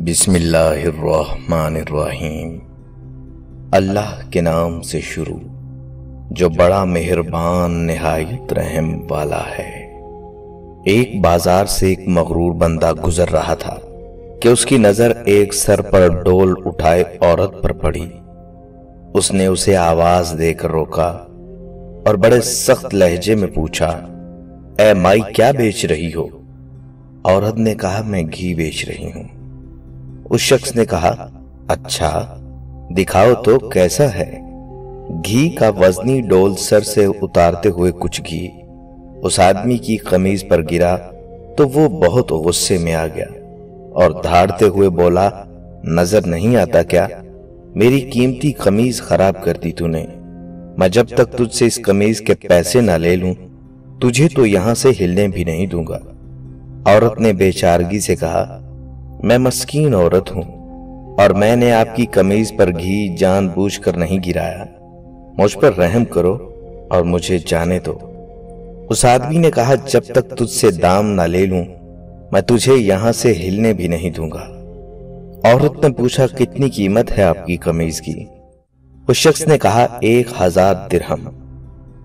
بسم اللہ الرحمن الرحیم۔ اللہ کے نام سے شروع جو بڑا مہربان نہایت رحم والا ہے۔ ایک بازار سے ایک مغرور بندہ گزر رہا تھا کہ اس کی نظر ایک سر پر ڈول اٹھائے عورت پر پڑی۔ اس نے اسے آواز دے کر روکا اور بڑے سخت لہجے میں پوچھا، اے مائی کیا بیچ رہی ہو؟ عورت نے کہا، میں گھی بیچ رہی ہوں۔ اس شخص نے کہا، اچھا دکھاؤ تو کیسا ہے؟ گھی کا وزنی ڈول سر سے اتارتے ہوئے کچھ گھی اس آدمی کی قمیض پر گرا تو وہ بہت غصے میں آ گیا اور دھاڑتے ہوئے بولا، نظر نہیں آتا کیا؟ میری قیمتی قمیض خراب کر دی تو نے۔ میں جب تک تجھ سے اس قمیض کے پیسے نہ لے لوں تجھے تو یہاں سے ہلنے بھی نہیں دوں گا۔ عورت نے بے چارگی سے کہا، میں مسکین عورت ہوں اور میں نے آپ کی قمیض پر گھی جان بوجھ کر نہیں گرایا، مجھ پر رحم کرو اور مجھے جانے دو۔ اس آدمی نے کہا، جب تک تجھ سے دام نہ لے لوں میں تجھے یہاں سے ہلنے بھی نہیں دوں گا۔ عورت نے پوچھا، کتنی قیمت ہے آپ کی قمیض کی؟ اس شخص نے کہا، 1000 درہم۔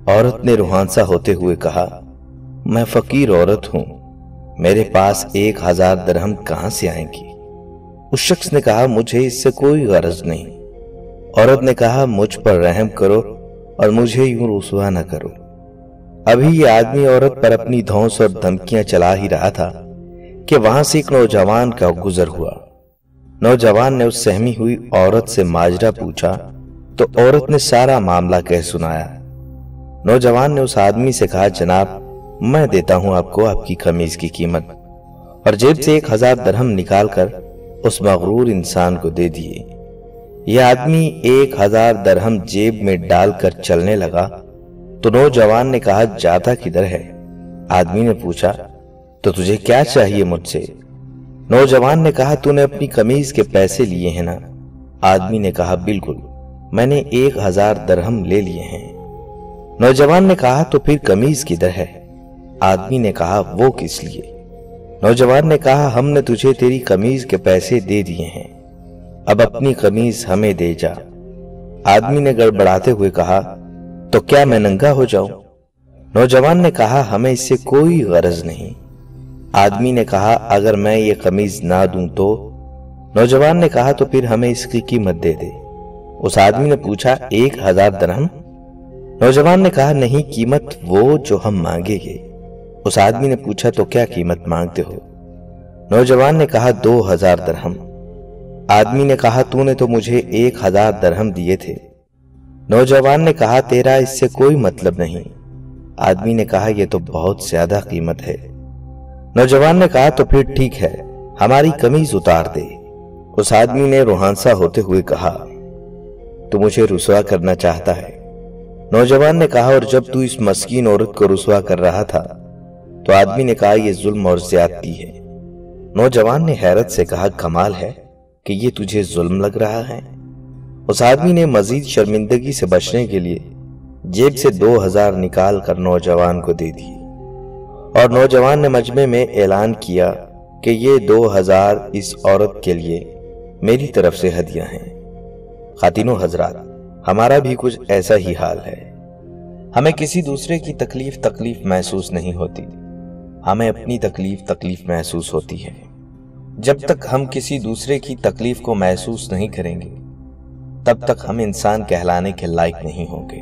عورت نے روحانسا ہوتے ہوئے کہا، میں فقیر عورت ہوں، میرے پاس 1000 درہم کہاں سے آئیں گی؟ اس شخص نے کہا، مجھے اس سے کوئی غرض نہیں۔ عورت نے کہا، مجھ پر رحم کرو اور مجھے یوں رسوا نہ کرو۔ ابھی یہ آدمی عورت پر اپنی دھونس اور دھمکیاں چلا ہی رہا تھا کہ وہاں سے ایک نوجوان کا گزر ہوا۔ نوجوان نے اس سہمی ہوئی عورت سے ماجرا پوچھا تو عورت نے سارا معاملہ کہہ سنایا۔ نوجوان نے اس آدمی سے کہا، جناب میں دیتا ہوں آپ کو آپ کی قمیض کی قیمت، اور جیب سے 1000 درہم نکال کر اس مغرور انسان کو دے دیے۔ یہ آدمی 1000 درہم جیب میں ڈال کر چلنے لگا تو نوجوان نے کہا، جاتا کدھر ہے؟ آدمی نے پوچھا، تو تجھے کیا چاہیے مجھ سے؟ نوجوان نے کہا، تو نے اپنی قمیض کے پیسے لیے ہیں نا؟ آدمی نے کہا، بالکل، میں نے 1000 درہم لے لیے ہیں۔ نوجوان نے کہا، تو پھر قمیض کدھر ہے؟ آدمی نے کہا، وہ کس لیے؟ نوجوان نے کہا، ہم نے تجھے تیری قمیض کے پیسے دے دیے ہیں، اب اپنی قمیض ہمیں دے جا۔ آدمی نے گڑبڑاتے ہوئے کہا، تو کیا میں ننگا ہو جاؤں؟ نوجوان نے کہا، ہمیں اس سے کوئی غرض نہیں۔ آدمی نے کہا، اگر میں یہ قمیض نہ دوں تو؟ نوجوان نے کہا، تو پھر ہمیں اس کی قیمت دے دے۔ اس آدمی نے پوچھا، 1000 درہم؟ نوجوان نے کہا، نہیں، قیمت وہ جو ہم مانگیں گے۔ اس آدمی نے پوچھا، تو کیا قیمت مانگتے ہو؟ نوجوان نے کہا، 2000 درہم۔ آدمی نے کہا، تو نے تو مجھے 1000 درہم دیے تھے۔ نوجوان نے کہا، تیرا اس سے کوئی مطلب نہیں۔ آدمی نے کہا، یہ تو بہت زیادہ قیمت ہے۔ نوجوان نے کہا، تو پھر ٹھیک ہے، ہماری قمیض اتار دے۔ اس آدمی نے روحانسا ہوتے ہوئے کہا، تو مجھے رسوا کرنا چاہتا ہے؟ نوجوان نے کہا، اور جب تو اس مسکین عورت کو رسوا کر رہا تھا تو آدمی نے کہا، یہ ظلم اور زیادتی ہے۔ نوجوان نے حیرت سے کہا، کمال ہے کہ یہ تجھے ظلم لگ رہا ہے۔ اس آدمی نے مزید شرمندگی سے بچنے کے لیے جیب سے 2000 نکال کر نوجوان کو دے دیے، اور نوجوان نے مجمع میں اعلان کیا کہ یہ 2000 اس عورت کے لیے میری طرف سے ہدیہ ہیں۔ خواتین و حضرات، ہمارا بھی کچھ ایسا ہی حال ہے۔ ہمیں کسی دوسرے کی تکلیف محسوس نہیں ہوتی، ہمیں اپنی تکلیف محسوس ہوتی ہے۔ جب تک ہم کسی دوسرے کی تکلیف کو محسوس نہیں کریں گے تب تک ہم انسان کہلانے کے لائق نہیں ہوں گے۔